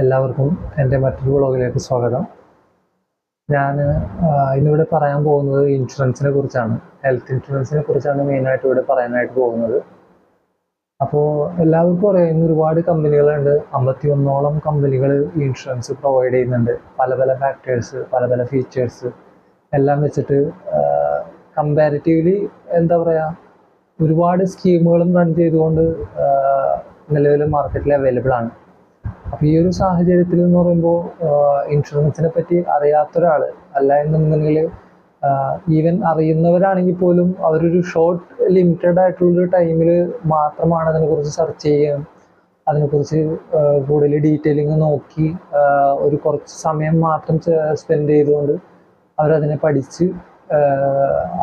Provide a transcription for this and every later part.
എല്ലാവർക്കും എൻ്റെ മറ്റൊരു വ്ളോഗിലേക്ക് സ്വാഗതം. ഞാൻ ഇന്നിവിടെ പറയാൻ പോകുന്നത് ഇൻഷുറൻസിനെ കുറിച്ചാണ്. ഹെൽത്ത് ഇൻഷുറൻസിനെ കുറിച്ചാണ് മെയിനായിട്ട് ഇവിടെ പറയാനായിട്ട് പോകുന്നത്. അപ്പോൾ എല്ലാവർക്കും അറിയാം, ഇന്ന് ഒരുപാട് കമ്പനികളുണ്ട്. 51ഓളം കമ്പനികൾ ഇൻഷുറൻസ് പ്രൊവൈഡ് ചെയ്യുന്നുണ്ട്. പല പല ഫാക്ടേഴ്സ്, പല പല ഫീച്ചേഴ്സ് എല്ലാം വെച്ചിട്ട് കമ്പാരിറ്റീവ്ലി എന്താ പറയുക, ഒരുപാട് സ്കീമുകളും റൺ ചെയ്തുകൊണ്ട് നിലവിൽ മാർക്കറ്റിൽ അവൈലബിൾ ആണ്. അപ്പോൾ ഈ ഒരു സാഹചര്യത്തിൽ എന്ന് പറയുമ്പോൾ ഇൻഷുറൻസിനെ പറ്റി അറിയാത്തൊരാൾ അല്ല എന്നുണ്ടെങ്കിൽ ഈവൻ അറിയുന്നവരാണെങ്കിൽ പോലും അവരൊരു ഷോർട്ട് ലിമിറ്റഡ് ആയിട്ടുള്ളൊരു ടൈമിൽ മാത്രമാണ് അതിനെക്കുറിച്ച് സെർച്ച് ചെയ്യുകയും അതിനെക്കുറിച്ച് കൂടുതൽ ഡീറ്റെയിലിങ് നോക്കി ഒരു കുറച്ച് സമയം മാത്രം സ്പെൻഡ് ചെയ്തുകൊണ്ട് അവരതിനെ പഠിച്ച്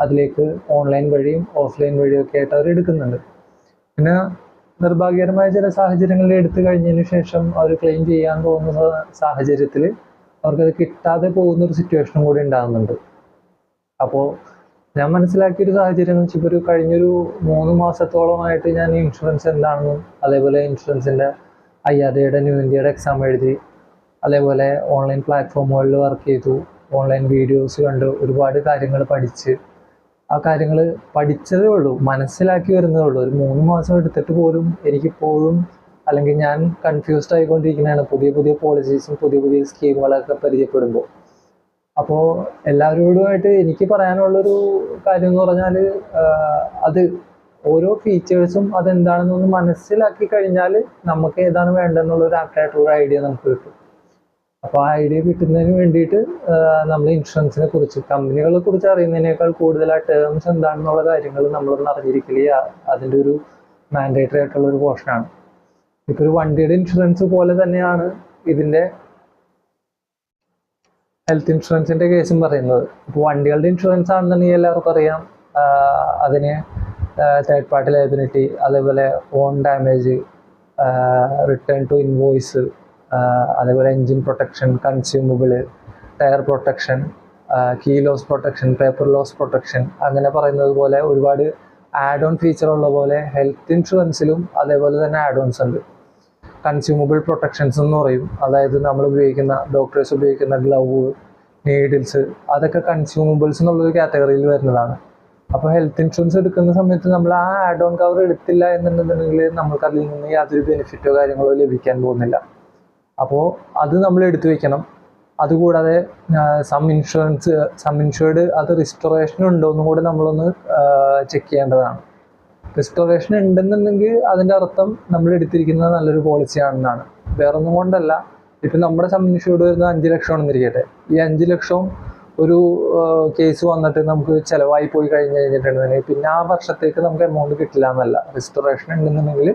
അതിലേക്ക് ഓൺലൈൻ വഴിയും ഓഫ്ലൈൻ വഴിയും ഒക്കെ ആയിട്ട് അവർ എടുക്കുന്നുണ്ട്. പിന്നെ നിർഭാഗ്യകരമായ ചില സാഹചര്യങ്ങളിൽ എടുത്തു കഴിഞ്ഞതിന് ശേഷം അവർ ക്ലെയിം ചെയ്യാൻ പോകുന്ന സാഹചര്യത്തിൽ അവർക്കത് കിട്ടാതെ പോകുന്നൊരു സിറ്റുവേഷനും കൂടി ഉണ്ടാകുന്നുണ്ട്. അപ്പോൾ ഞാൻ മനസ്സിലാക്കിയൊരു സാഹചര്യം എന്ന് വെച്ചാൽ, ഇപ്പോൾ ഒരു കഴിഞ്ഞൊരു 3 മാസത്തോളമായിട്ട് ഞാൻ ഇൻഷുറൻസ് എന്താണെന്നും അതേപോലെ ഇൻഷുറൻസിൻ്റെ IRDAയുടെ ന്യൂ ഇന്ത്യയുടെ എക്സാം എഴുതി, അതേപോലെ ഓൺലൈൻ പ്ലാറ്റ്ഫോമുകളിൽ വർക്ക് ചെയ്തു, ഓൺലൈൻ വീഡിയോസ് കണ്ട് ഒരുപാട് കാര്യങ്ങൾ പഠിച്ച് ആ കാര്യങ്ങൾ പഠിച്ചതേ ഉള്ളൂ, മനസ്സിലാക്കി വരുന്നതേ ഉള്ളൂ. ഒരു 3 മാസം എടുത്തിട്ട് പോലും എനിക്കിപ്പോഴും അല്ലെങ്കിൽ ഞാൻ കൺഫ്യൂസ്ഡ് ആയിക്കൊണ്ടിരിക്കുന്നതാണ് പുതിയ പുതിയ പോളിസീസും പുതിയ പുതിയ സ്കീമുകളൊക്കെ പരിചയപ്പെടുമ്പോൾ. അപ്പോൾ എല്ലാവരോടുമായിട്ട് എനിക്ക് പറയാനുള്ളൊരു കാര്യം എന്ന് പറഞ്ഞാൽ, അത് ഓരോ ഫീച്ചേഴ്സും അതെന്താണെന്നൊന്ന് മനസ്സിലാക്കി കഴിഞ്ഞാൽ നമുക്ക് ഏതാണ് വേണ്ടതെന്നുള്ളൊരു ആപ്റ്റായിട്ടുള്ള ഐഡിയ നമുക്ക് കിട്ടും. അപ്പോൾ ആ ഐഡിയ കിട്ടുന്നതിന് വേണ്ടിയിട്ട് നമ്മൾ ഇൻഷുറൻസിനെ കുറിച്ച്, കമ്പനികളെ കുറിച്ച് അറിയുന്നതിനേക്കാൾ കൂടുതൽ ആ ടേംസ് എന്താണെന്നുള്ള കാര്യങ്ങൾ നമ്മളൊന്ന് അറിഞ്ഞിരിക്കലേ അതിൻ്റെ ഒരു മാൻഡേറ്ററി ആയിട്ടുള്ള ഒരു പോർഷനാണ്. ഇപ്പോൾ ഒരു വണ്ടിയുടെ ഇൻഷുറൻസ് പോലെ തന്നെയാണ് ഇതിൻ്റെ ഹെൽത്ത് ഇൻഷുറൻസിൻ്റെ കേസും പറയുന്നത്. ഇപ്പോൾ വണ്ടികളുടെ ഇൻഷുറൻസ് ആണെന്നുണ്ടെങ്കിൽ എല്ലാവർക്കും അറിയാം, അതിന് തേർഡ് പാർട്ടി ലയബിലിറ്റി, അതേപോലെ own damage, return to invoice, അതേപോലെ engine protection, consumable, tyre protection, key loss protection, paper loss protection, അങ്ങനെ പറയുന്നത് പോലെ ഒരുപാട് ആഡ് ഓൺ ഫീച്ചർ ഉള്ള പോലെ ഹെൽത്ത് ഇൻഷുറൻസിലും അതേപോലെ തന്നെ ആഡ് ഓൺസ് ഉണ്ട്. കൺസ്യൂമബിൾ പ്രൊട്ടക്ഷൻസ് എന്ന് പറയും, അതായത് നമ്മൾ ഉപയോഗിക്കുന്ന ഡോക്ടേഴ്സ് ഉപയോഗിക്കുന്ന ഗ്ലൗവ്, നീഡിൽസ്, അതൊക്കെ കൺസ്യൂമബിൾസ് എന്നുള്ളൊരു കാറ്റഗറിയിൽ വരുന്നതാണ്. അപ്പോൾ ഹെൽത്ത് ഇൻഷുറൻസ് എടുക്കുന്ന സമയത്ത് നമ്മൾ ആ ആഡ് ഓൺ കവർ എടുത്തില്ല എന്നുണ്ടെന്നുണ്ടെങ്കിൽ നമുക്ക് അതിൽ നിന്ന് യാതൊരു ബെനിഫിറ്റോ കാര്യങ്ങളോ ലഭിക്കാൻ പോകുന്നില്ല. അപ്പോൾ അത് നമ്മൾ എടുത്തു വെക്കണം. അതുകൂടാതെ സം ഇൻഷുർഡ് അത് റിസ്റ്റോറേഷൻ ഉണ്ടോ എന്നും കൂടെ നമ്മളൊന്ന് ചെക്ക് ചെയ്യേണ്ടതാണ്. റിസ്റ്റോറേഷൻ ഉണ്ടെന്നുണ്ടെങ്കിൽ അതിൻ്റെ അർത്ഥം നമ്മൾ എടുത്തിരിക്കുന്നത് നല്ലൊരു പോളിസി ആണെന്നാണ്. വേറൊന്നും കൊണ്ടല്ല. ഇപ്പം നമ്മുടെ സം ഇൻഷുർഡ് വരുന്നത് 5 ലക്ഷമാണെന്നിരിക്കട്ടെ. ഈ 5 ലക്ഷം ഒരു കേസ് വന്നിട്ട് നമുക്ക് ചിലവായി പോയി കഴിഞ്ഞിട്ടുണ്ടെങ്കിൽ പിന്നെ ആ വർഷത്തേക്ക് നമുക്ക് എമൗണ്ട് കിട്ടില്ല എന്നല്ല. റിസ്റ്റോറേഷൻ ഉണ്ടെന്നുണ്ടെങ്കിൽ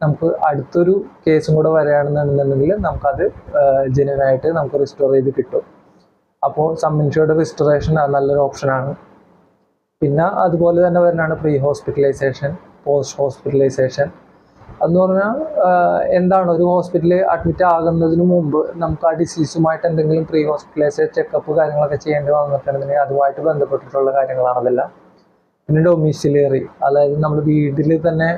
നമുക്ക് അടുത്തൊരു കേസും കൂടെ വരികയാണെന്നുണ്ടെന്നുണ്ടെങ്കിൽ നമുക്കത് ജെന്യുവനായിട്ട് നമുക്ക് റിസ്റ്റോർ ചെയ്ത് കിട്ടും. അപ്പോൾ സം ഇൻഷുർഡ് റിസ്റ്റോറേഷൻ നല്ലൊരു ഓപ്ഷനാണ്. പിന്നെ അതുപോലെ തന്നെ വരുന്നതാണ് പ്രീ ഹോസ്പിറ്റലൈസേഷൻ, പോസ്റ്റ് ഹോസ്പിറ്റലൈസേഷൻ. അതെന്ന് പറഞ്ഞാൽ എന്താണ്, ഒരു ഹോസ്പിറ്റലിൽ അഡ്മിറ്റ് ആകുന്നതിന് മുമ്പ് നമുക്ക് ആ ഡിസീസുമായിട്ട് എന്തെങ്കിലും പ്രീ ഹോസ്പിറ്റലൈസേഷൻ ചെക്കപ്പ് കാര്യങ്ങളൊക്കെ ചെയ്യേണ്ടി വന്നിട്ടുണ്ടെങ്കിൽ അതുമായിട്ട് ബന്ധപ്പെട്ടിട്ടുള്ള കാര്യങ്ങളാണ് അതെല്ലാം. പിന്നെ ഡൊമിസിലിയറി, അതായത് നമ്മൾ വീട്ടിൽ തന്നെ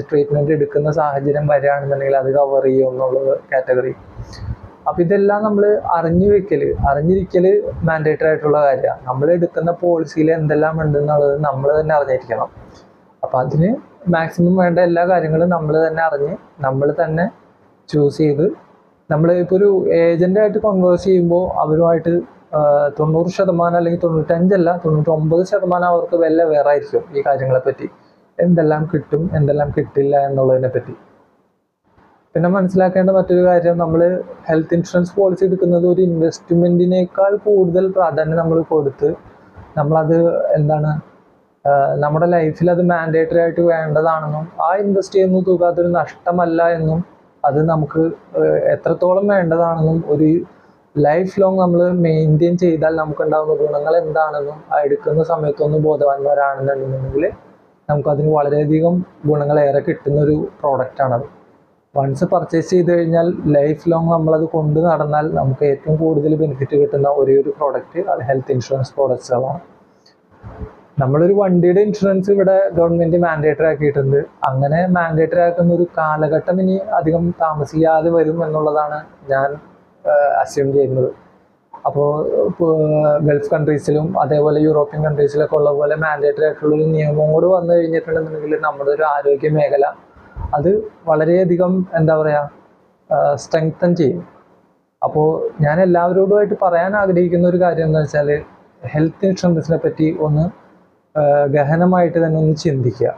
ട്രീറ്റ്മെൻറ്റ് എടുക്കുന്ന സാഹചര്യം വരികയാണെന്നുണ്ടെങ്കിൽ അത് കവർ ചെയ്യും എന്നുള്ള കാറ്റഗറി. അപ്പോൾ ഇതെല്ലാം നമ്മൾ അറിഞ്ഞിരിക്കൽ മാൻഡേറ്ററി ആയിട്ടുള്ള കാര്യമാണ്. നമ്മൾ എടുക്കുന്ന പോളിസിയിൽ എന്തെല്ലാം ഉണ്ടെന്നുള്ളത് നമ്മൾ തന്നെ അറിഞ്ഞിരിക്കണം. അപ്പോൾ അതിന് മാക്സിമം വേണ്ട എല്ലാ കാര്യങ്ങളും നമ്മൾ തന്നെ അറിഞ്ഞ് നമ്മൾ തന്നെ ചൂസ് ചെയ്ത്, നമ്മൾ ഇപ്പോൾ ഒരു ഏജൻ്റായിട്ട് കോൺവേഴ്സ് ചെയ്യുമ്പോൾ അവരുമായിട്ട് 90% അല്ലെങ്കിൽ 95% അല്ല 99% അവർക്ക് വല്ല വേറായിരിക്കും ഈ കാര്യങ്ങളെപ്പറ്റി, എന്തെല്ലാം കിട്ടും എന്തെല്ലാം കിട്ടില്ല എന്നുള്ളതിനെ പറ്റി. പിന്നെ മനസ്സിലാക്കേണ്ട മറ്റൊരു കാര്യം, നമ്മൾ ഹെൽത്ത് ഇൻഷുറൻസ് പോളിസി എടുക്കുന്നത് ഒരു ഇൻവെസ്റ്റ്മെൻറ്റിനേക്കാൾ കൂടുതൽ പ്രാധാന്യം നമ്മൾ കൊടുത്ത് നമ്മളത് നമ്മുടെ ലൈഫിൽ അത് മാൻഡേറ്ററി ആയിട്ട് വേണ്ടതാണെന്നും ആ ഇൻവെസ്റ്റ് ചെയ്യുന്ന തുക അതൊരു നഷ്ടമല്ല എന്നും അത് നമുക്ക് എത്രത്തോളം വേണ്ടതാണെന്നും ഒരു ലൈഫ് ലോങ് നമ്മൾ മെയിൻറ്റെയിൻ ചെയ്താൽ നമുക്കുണ്ടാകുന്ന ഗുണങ്ങൾ എന്താണെന്നും ആ എടുക്കുന്ന സമയത്തൊന്ന് ബോധവാന്മാരാണെന്നുണ്ടെങ്കിൽ നമുക്കതിന് വളരെയധികം ഗുണങ്ങളേറെ കിട്ടുന്നൊരു പ്രോഡക്റ്റാണത്. വൺസ് പർച്ചേസ് ചെയ്ത് കഴിഞ്ഞാൽ ലൈഫ് ലോങ് നമ്മളത് കൊണ്ട് നടന്നാൽ നമുക്ക് ഏറ്റവും കൂടുതൽ ബെനിഫിറ്റ് കിട്ടുന്ന ഒരേ ഒരു പ്രോഡക്റ്റ് അത് ഹെൽത്ത് ഇൻഷുറൻസ് പ്രോഡക്ട്സുകളാണ്. നമ്മളൊരു വണ്ടിയുടെ ഇൻഷുറൻസ് ഇവിടെ ഗവൺമെന്റ് മാൻഡേറ്ററി ആക്കിയിട്ടുണ്ട്. അങ്ങനെ മാൻഡേറ്ററി ആക്കുന്ന ഒരു കാലഘട്ടം ഇനി അധികം താമസിയാതെ വരും എന്നുള്ളതാണ് ഞാൻ അസ്യൂം ചെയ്യുന്നത്. അപ്പോൾ ഗൾഫ് കൺട്രീസിലും അതേപോലെ യൂറോപ്യൻ കൺട്രീസിലൊക്കെ ഉള്ള പോലെ മാൻഡേറ്ററി ആയിട്ടുള്ളൊരു നിയമം കൂടെ വന്നു കഴിഞ്ഞിട്ടുണ്ടെന്നുണ്ടെങ്കിൽ നമ്മുടെ ഒരു ആരോഗ്യ മേഖല അത് വളരെയധികം എന്താ പറയുക സ്ട്രെങ്തൻ ചെയ്യും. അപ്പോൾ ഞാൻ എല്ലാവരോടുമായിട്ട് പറയാൻ ആഗ്രഹിക്കുന്ന ഒരു കാര്യം എന്താ വെച്ചാൽ ഹെൽത്ത് ഇൻഷുറൻസിനെ പറ്റി ഒന്ന് ഗഹനമായിട്ട് തന്നെ ഒന്ന് ചിന്തിക്കുക.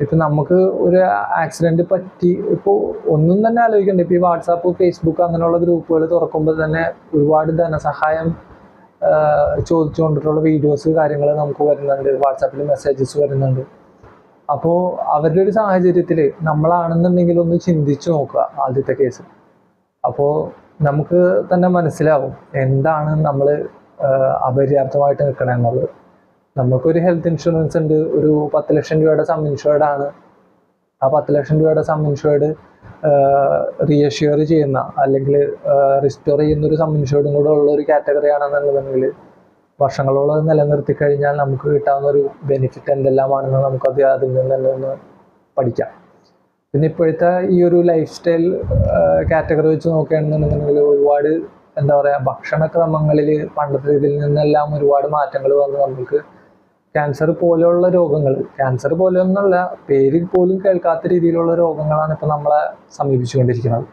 ഇപ്പം നമുക്ക് ഒരു ആക്സിഡൻറ്റ് പറ്റി ഇപ്പോൾ ഒന്നും തന്നെ ആലോചിക്കണ്ട. ഇപ്പോൾ ഈ വാട്സാപ്പ്, ഫേസ്ബുക്ക് അങ്ങനെയുള്ള ഗ്രൂപ്പുകൾ തുറക്കുമ്പോൾ തന്നെ ഒരുപാട് ധനസഹായം ചോദിച്ചുകൊണ്ടിട്ടുള്ള വീഡിയോസ് കാര്യങ്ങൾ നമുക്ക് വരുന്നുണ്ട്, വാട്സാപ്പിൽ മെസ്സേജസ് വരുന്നുണ്ട്. അപ്പോൾ അവരുടെ ഒരു സാഹചര്യത്തിൽ നമ്മളാണെന്നുണ്ടെങ്കിൽ ഒന്ന് ചിന്തിച്ചു നോക്കുക ആദ്യത്തെ കേസ്. അപ്പോൾ നമുക്ക് തന്നെ മനസ്സിലാവും എന്താണ് നമ്മൾ അപര്യാപ്തമായിട്ട് നിൽക്കണം എന്നുള്ളത്. നമുക്കൊരു ഹെൽത്ത് ഇൻഷുറൻസ് ഉണ്ട്, ഒരു 10 ലക്ഷം രൂപയുടെ സം ഇൻഷുർഡ് ആണ്. ആ 10 ലക്ഷം രൂപയുടെ സം ഇൻഷുർഡ് റീഅഷ്യൂർ ചെയ്യുന്ന അല്ലെങ്കിൽ റിസ്റ്റോർ ചെയ്യുന്ന ഒരു സം ഇൻഷുർഡും കൂടെ ഉള്ള ഒരു കാറ്റഗറി ആണെന്നുണ്ടെങ്കിൽ വർഷങ്ങളോളം നിലനിർത്തി കഴിഞ്ഞാൽ നമുക്ക് കിട്ടാവുന്ന ഒരു ബെനിഫിറ്റ് എന്തെല്ലാമാണെന്ന് നമുക്കത് അതിൽ നിന്ന് തന്നെ ഒന്ന് പഠിക്കാം. പിന്നെ ഇപ്പോഴത്തെ ഈ ഒരു ലൈഫ് സ്റ്റൈൽ കാറ്റഗറി വെച്ച് നോക്കുകയാണെന്നുണ്ടെങ്കിൽ ഒരുപാട് എന്താ പറയുക ഭക്ഷണക്രമങ്ങളിൽ പണ്ടത്തെ ഇതിൽ നിന്നെല്ലാം ഒരുപാട് മാറ്റങ്ങൾ വന്ന് നമുക്ക് ക്യാൻസർ പോലെയുള്ള രോഗങ്ങൾ, ക്യാൻസർ പോലെയൊന്നുമല്ല, പേരിൽ പോലും കേൾക്കാത്ത രീതിയിലുള്ള രോഗങ്ങളാണ് ഇപ്പോൾ നമ്മളെ സമീപിച്ചുകൊണ്ടിരിക്കുന്നത്.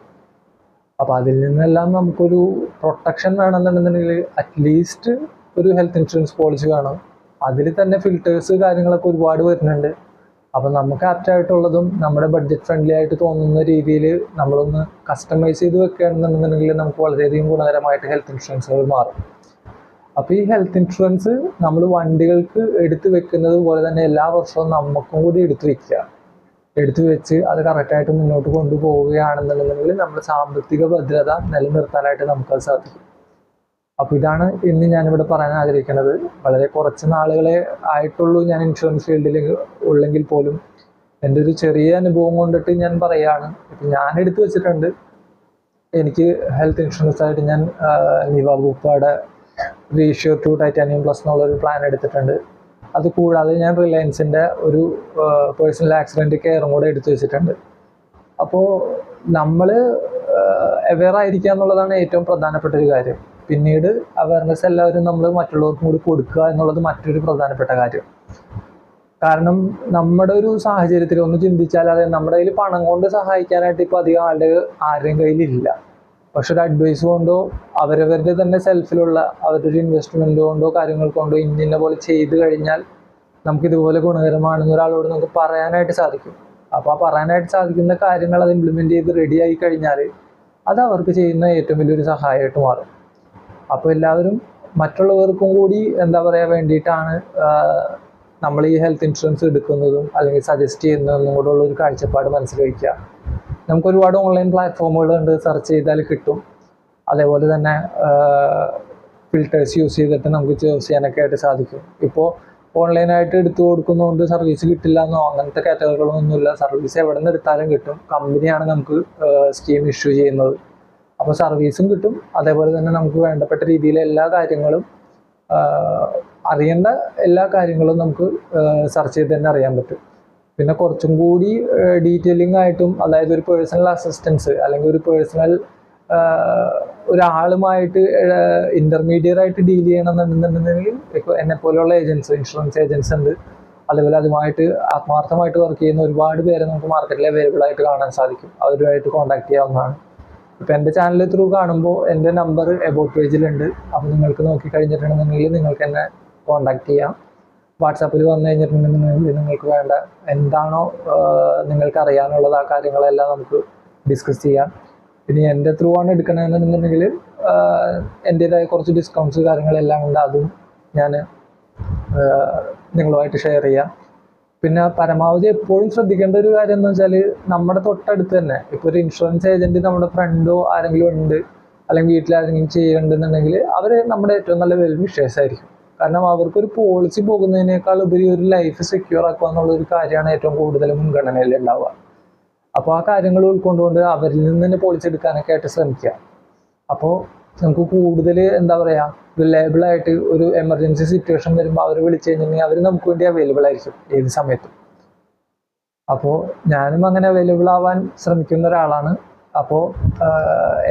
അപ്പോൾ അതിൽ നിന്നെല്ലാം നമുക്കൊരു പ്രൊട്ടക്ഷൻ വേണമെന്നുണ്ടെന്നുണ്ടെങ്കിൽ അറ്റ്ലീസ്റ്റ് ഒരു ഹെൽത്ത് ഇൻഷുറൻസ് പോളിസി വേണം. അതിൽ തന്നെ ഫിൽറ്റേഴ്സ് കാര്യങ്ങളൊക്കെ ഒരുപാട് വരുന്നുണ്ട്. അപ്പം നമുക്ക് ആപ്റ്റായിട്ടുള്ളതും നമ്മുടെ ബഡ്ജറ്റ് ഫ്രണ്ട്ലി ആയിട്ട് തോന്നുന്ന രീതിയിൽ നമ്മളൊന്ന് കസ്റ്റമൈസ് ചെയ്ത് വെക്കുകയാണെന്നുണ്ടെന്നുണ്ടെങ്കിൽ നമുക്ക് വളരെയധികം ഗുണകരമായിട്ട് ഹെൽത്ത് ഇൻഷുറൻസുകൾ മാറും. അപ്പോൾ ഈ ഹെൽത്ത് ഇൻഷുറൻസ് നമ്മൾ വണ്ടികൾക്ക് എടുത്തു വെക്കുന്നത് പോലെ തന്നെ എല്ലാ വർഷവും നമുക്കും കൂടി എടുത്തു വെച്ച് അത് കറക്റ്റായിട്ട് മുന്നോട്ട് കൊണ്ടുപോവുകയാണെന്നുണ്ടെങ്കിൽ നമ്മുടെ സാമ്പത്തിക ഭദ്രത നിലനിർത്താനായിട്ട് നമുക്കത് സാധിക്കും. അപ്പോൾ ഇതാണ് ഇന്ന് ഞാനിവിടെ പറയാൻ ആഗ്രഹിക്കുന്നത്. വളരെ കുറച്ച് നാളുകളെ ആയിട്ടുള്ളൂ ഞാൻ ഇൻഷുറൻസ് ഫീൽഡിൽ ഉള്ളെങ്കിൽ പോലും എൻ്റെ ഒരു ചെറിയ അനുഭവം കൊണ്ടിട്ട് ഞാൻ പറയുകയാണ്. ഇപ്പം ഞാൻ എടുത്തു വെച്ചിട്ടുണ്ട്, എനിക്ക് ഹെൽത്ത് ഇൻഷുറൻസ് ആയിട്ട് ഞാൻ നിവ ബൂപ്പയുടെ റീഷ്യോ 2 ടൈറ്റാനിയം പ്ലസ് എന്നുള്ളൊരു പ്ലാൻ എടുത്തിട്ടുണ്ട്. അത് കൂടാതെ ഞാൻ റിലയൻസിൻ്റെ ഒരു പേഴ്സണൽ ആക്സിഡൻറ്റ് കെയറും കൂടെ എടുത്തു വെച്ചിട്ടുണ്ട്. അപ്പോൾ നമ്മൾ അവെയർ ആയിരിക്കുക എന്നുള്ളതാണ് ഏറ്റവും പ്രധാനപ്പെട്ട ഒരു കാര്യം. പിന്നീട് അവയർനെസ് എല്ലാവരും നമ്മൾ മറ്റുള്ളവർക്കും കൂടി കൊടുക്കുക എന്നുള്ളത് മറ്റൊരു പ്രധാനപ്പെട്ട കാര്യം. കാരണം നമ്മുടെ ഒരു സാഹചര്യത്തിൽ ഒന്ന് ചിന്തിച്ചാൽ അതെ നമ്മുടെ കയ്യിൽ പണം കൊണ്ട് സഹായിക്കാനായിട്ട് ഇപ്പോൾ അധികം ആരുടെയും കയ്യിലില്ല. പക്ഷെ ഒരു അഡ്വൈസ് കൊണ്ടോ അവരവരുടെ തന്നെ സെൽഫിലുള്ള അവരുടെ ഒരു ഇൻവെസ്റ്റ്മെൻറ്റ് കൊണ്ടോ കാര്യങ്ങൾ കൊണ്ടോ ഇന്ന പോലെ ചെയ്ത് കഴിഞ്ഞാൽ നമുക്കിതുപോലെ ഗുണകരമാണെന്ന് ഒരാളോട് നമുക്ക് പറയാനായിട്ട് സാധിക്കും. അപ്പോൾ ആ പറയാനായിട്ട് സാധിക്കുന്ന കാര്യങ്ങൾ അത് ഇംപ്ലിമെൻറ്റ് ചെയ്ത് റെഡിയായി കഴിഞ്ഞാൽ അത് അവർക്ക് ചെയ്യുന്ന ഏറ്റവും വലിയൊരു സഹായമായിട്ട് മാറും. അപ്പോൾ എല്ലാവരും മറ്റുള്ളവർക്കും കൂടി എന്താ പറയുക വേണ്ടിയിട്ടാണ് നമ്മൾ ഈ ഹെൽത്ത് ഇൻഷുറൻസ് എടുക്കുന്നതും അല്ലെങ്കിൽ സജസ്റ്റ് ചെയ്യുന്നതെന്നും കൂടെ ഉള്ളൊരു കാഴ്ചപ്പാട് മനസ്സിൽ വയ്ക്കുക. നമുക്ക് ഒരുപാട് ഓൺലൈൻ പ്ലാറ്റ്ഫോമുകളുണ്ട്, സെർച്ച് ചെയ്താൽ കിട്ടും. അതേപോലെ തന്നെ ഫിൽറ്റേഴ്സ് യൂസ് ചെയ്തിട്ട് നമുക്ക് ചൂസ് ചെയ്യാനൊക്കെ ആയിട്ട് സാധിക്കും. ഇപ്പോൾ ഓൺലൈനായിട്ട് എടുത്തു കൊടുക്കുന്നതുകൊണ്ട് സർവീസ് കിട്ടില്ല എന്നോ അങ്ങനത്തെ കാറ്റഗറികളൊന്നുമില്ല. സർവീസ് എവിടെ നിന്ന് എടുത്താലും കിട്ടും. കമ്പനിയാണ് നമുക്ക് സ്കീം ഇഷ്യൂ ചെയ്യുന്നത്. അപ്പോൾ സർവീസും കിട്ടും. അതേപോലെ തന്നെ നമുക്ക് വേണ്ടപ്പെട്ട രീതിയിൽ എല്ലാ കാര്യങ്ങളും അറിയേണ്ട എല്ലാ കാര്യങ്ങളും നമുക്ക് സെർച്ച് ചെയ്ത് തന്നെ അറിയാൻ പറ്റും. പിന്നെ കുറച്ചും കൂടി ഡീറ്റെയിലിംഗ് ആയിട്ടും അതായത് ഒരു പേഴ്സണൽ അസിസ്റ്റൻസ് അല്ലെങ്കിൽ ഒരു പേഴ്സണൽ ഒരാളുമായിട്ട് ഇൻ്റർമീഡിയറ്റ് ആയിട്ട് ഡീൽ ചെയ്യണമെന്നുണ്ടെന്നുണ്ടെങ്കിൽ ഇപ്പോൾ എന്നെപ്പോലെയുള്ള ഏജൻസ്, ഇൻഷുറൻസ് ഏജൻസ് ഉണ്ട്. അതുപോലെ അതുമായിട്ട് ആത്മാർത്ഥമായിട്ട് വർക്ക് ചെയ്യുന്ന ഒരുപാട് പേരെ നമുക്ക് മാർക്കറ്റിൽ അവൈലബിൾ ആയിട്ട് കാണാൻ സാധിക്കും. അവരുമായിട്ട് കോൺടാക്ട് ചെയ്യാവുന്നതാണ്. ഇപ്പോൾ എൻ്റെ ചാനൽ ത്രൂ കാണുമ്പോൾ എൻ്റെ നമ്പർ എബൌട്ട് പേജിലുണ്ട്. അപ്പോൾ നിങ്ങൾക്ക് നോക്കിക്കഴിഞ്ഞിട്ടുണ്ടെന്നുണ്ടെങ്കിൽ നിങ്ങൾക്ക് എന്നെ കോൺടാക്ട് ചെയ്യാം. വാട്സാപ്പിൽ വന്നു കഴിഞ്ഞിട്ടുണ്ടെന്നുണ്ടെങ്കിൽ നിങ്ങൾക്ക് വേണ്ട എന്താണോ നിങ്ങൾക്ക് അറിയാനുള്ളത് ആ കാര്യങ്ങളെല്ലാം നമുക്ക് ഡിസ്കസ് ചെയ്യാം. ഇനി എൻ്റെ ത്രൂ ആണ് എടുക്കണമെന്നുണ്ടെന്നുണ്ടെങ്കിൽ എൻ്റേതായ കുറച്ച് ഡിസ്കൗണ്ട്സ് കാര്യങ്ങളെല്ലാം ഉണ്ട്. അതും ഞാൻ നിങ്ങളുമായിട്ട് ഷെയർ ചെയ്യാം. പിന്നെ പരമാവധി എപ്പോഴും ശ്രദ്ധിക്കേണ്ട ഒരു കാര്യം എന്ന് വെച്ചാൽ നമ്മുടെ തൊട്ടടുത്ത് തന്നെ ഇപ്പോൾ ഒരു ഇൻഷുറൻസ് ഏജൻറ്റ് നമ്മുടെ ഫ്രണ്ടോ ആരെങ്കിലും ഉണ്ട് അല്ലെങ്കിൽ വീട്ടിലാരെങ്കിലും ചെയ്യുന്നുണ്ടെന്നുണ്ടെങ്കിൽ അവർ നമ്മുടെ ഏറ്റവും നല്ല വെൽ വിഷേഴ്സ് ആയിരിക്കും. കാരണം അവർക്കൊരു പോളിസി പോകുന്നതിനേക്കാൾ ഉപരി ഒരു ലൈഫ് സെക്യൂർ ആക്കുക എന്നുള്ളൊരു കാര്യമാണ് ഏറ്റവും കൂടുതൽ മുൻഗണനയിൽ ഉണ്ടാവുക. അപ്പോൾ ആ കാര്യങ്ങൾ ഉൾക്കൊണ്ടുകൊണ്ട് അവരിൽ നിന്ന് തന്നെ പോളിസി എടുക്കാനൊക്കെ ആയിട്ട് ശ്രമിക്കുക. അപ്പോൾ നമുക്ക് കൂടുതൽ എന്താ പറയുക റിലയബിൾ ആയിട്ട് ഒരു എമർജൻസി സിറ്റുവേഷൻ വരുമ്പോൾ അവർ വിളിച്ചു കഴിഞ്ഞിട്ടുണ്ടെങ്കിൽ അവർ നമുക്ക് വേണ്ടി അവൈലബിൾ ആയിരിക്കും ഏത് സമയത്തും. അപ്പോൾ ഞാനും അങ്ങനെ അവൈലബിൾ ആവാൻ ശ്രമിക്കുന്ന ഒരാളാണ്. അപ്പോൾ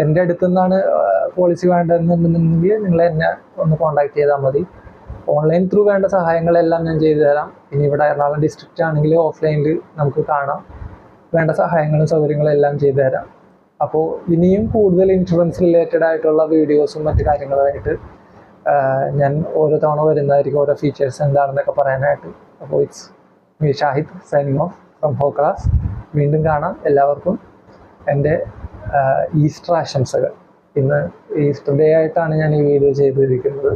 എൻ്റെ അടുത്തു നിന്നാണ് പോളിസി വേണ്ടതെന്നുണ്ടെങ്കിൽ നിങ്ങൾ എന്നെ ഒന്ന് കോൺടാക്ട് ചെയ്താൽ മതി. ഓൺലൈൻ ത്രൂ വേണ്ട സഹായങ്ങളെല്ലാം ഞാൻ ചെയ്തു തരാം. ഇനി ഇവിടെ എറണാകുളം ഡിസ്ട്രിക്റ്റ് ആണെങ്കിൽ ഓഫ്ലൈനിൽ നമുക്ക് കാണാം. വേണ്ട സഹായങ്ങളും സൗകര്യങ്ങളും എല്ലാം ചെയ്തു തരാം. അപ്പോൾ ഇനിയും കൂടുതൽ ഇൻഷുറൻസ് റിലേറ്റഡ് ആയിട്ടുള്ള വീഡിയോസും മറ്റു കാര്യങ്ങളുമായിട്ട് ഞാൻ ഓരോ തവണ വരുന്നതായിരിക്കും, ഓരോ ഫീച്ചേഴ്സ് എന്താണെന്നൊക്കെ പറയാനായിട്ട്. അപ്പോൾ it's me Shahid signing off from ഹോക്രാസ്. വീണ്ടും കാണാം. എല്ലാവർക്കും എൻ്റെ ഈസ്റ്റർ ആശംസകൾ. ഇന്ന് ഈസ്റ്റർ ഡേ ആയിട്ടാണ് ഞാൻ ഈ വീഡിയോ ചെയ്തിരിക്കുന്നത്.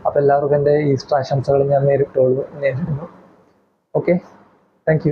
അപ്പോൾ എല്ലാവർക്കും എൻ്റെ ഈസ്റ്റർ ആശംസകൾ ഞാൻ നേരിടുന്നു. Okay, thank you.